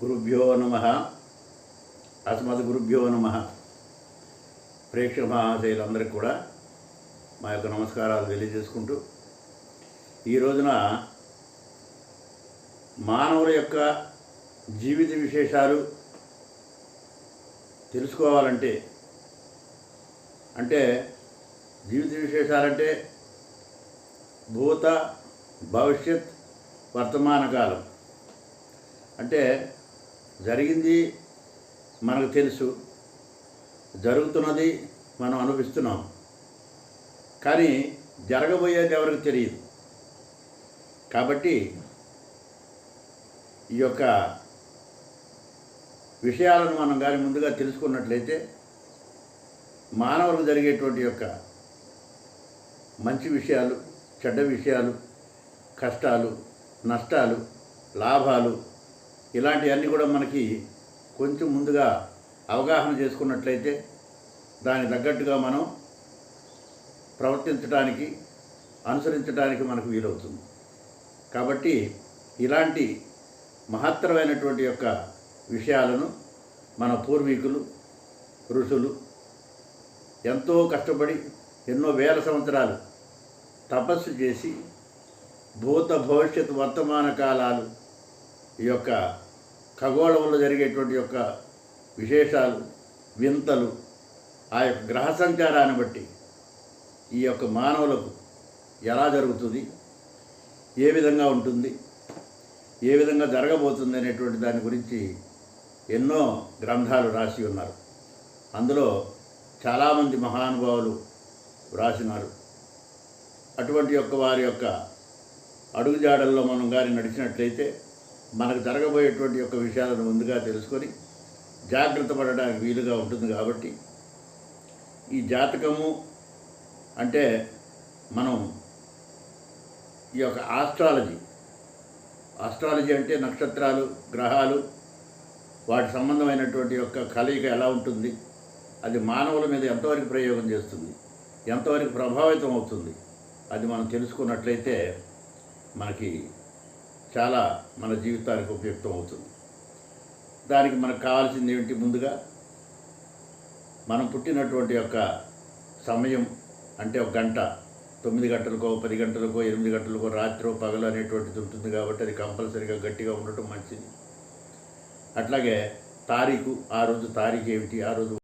గురుభ్యో నమః. అస్మద్గురుభ్యో నమః. ప్రేక్షక మహాశయులందరికీ కూడా మా యొక్క నమస్కారాలు తెలియజేసుకుంటూ, ఈ రోజున మానవుల యొక్క జీవిత విశేషాలు తెలుసుకోవాలంటే, జీవిత విశేషాలంటే భూత, భవిష్యత్, వర్తమాన కాలం. అంటే జరిగింది మనకు తెలుసు, జరుగుతున్నది మనం అనుభవిస్తున్నాం, కానీ జరగబోయేది ఎవరికి తెలియదు. కాబట్టి ఈ యొక్క విషయాలను మనం కానీ ముందుగా తెలుసుకున్నట్లయితే మానవులకు జరిగేటువంటి యొక్క మంచి విషయాలు, చెడ్డ విషయాలు, కష్టాలు, నష్టాలు, లాభాలు, ఇలాంటివన్నీ కూడా మనకి కొంచెం ముందుగా అవగాహన చేసుకున్నట్లయితే దానికి తగ్గట్టుగా మనం ప్రవర్తించడానికి, అనుసరించడానికి మనకు వీలవుతుంది. కాబట్టి ఇలాంటి మహత్తరమైనటువంటి యొక్క విషయాలను మన పూర్వీకులు, ఋషులు ఎంతో కష్టపడి ఎన్నో వేల సంవత్సరాలు తపస్సు చేసి భూత, భవిష్యత్, వర్తమాన కాలాలు, ఈ యొక్క ఖగోళంలో జరిగేటువంటి యొక్క విశేషాలు, వింతలు, ఆ యొక్క గ్రహ సంచారాన్ని బట్టి ఈ యొక్క మానవులకు ఎలా జరుగుతుంది, ఏ విధంగా ఉంటుంది, ఏ విధంగా జరగబోతుంది అనేటువంటి దాని గురించి ఎన్నో గ్రంథాలు రాసి ఉన్నారు. అందులో చాలామంది మహానుభావులు రాసినారు. అటువంటి యొక్క వారి యొక్క అడుగుజాడల్లో మనం కానీ నడిచినట్లయితే మనకు జరగబోయేటువంటి యొక్క విషయాలను ముందుగా తెలుసుకొని జాగ్రత్త పడడానికి వీలుగా ఉంటుంది. కాబట్టి ఈ జాతకము అంటే మనం ఈ యొక్క ఆస్ట్రాలజీ అంటే నక్షత్రాలు, గ్రహాలు, వాటి సంబంధమైనటువంటి యొక్క కలయిక ఎలా ఉంటుంది, అది మానవుల మీద ఎంతవరకు ప్రయోగం చేస్తుంది, ఎంతవరకు ప్రభావితం అవుతుంది, అది మనం తెలుసుకున్నట్లయితే మనకి చాలా మన జీవితానికి ఉపయుక్తం అవుతుంది. దానికి మనకు కావాల్సింది ఏమిటి? ముందుగా మనం పుట్టినటువంటి యొక్క సమయం అంటే ఒక గంట, 9 గంటలకో, 10 గంటలకో, 8 గంటలకో, రాత్రో పగలు అనేటువంటిది ఉంటుంది. కాబట్టి అది కంపల్సరీగా గట్టిగా ఉండటం మంచిది. అట్లాగే తారీఖు, ఆ రోజు తారీఖు ఏమిటి, ఆ రోజు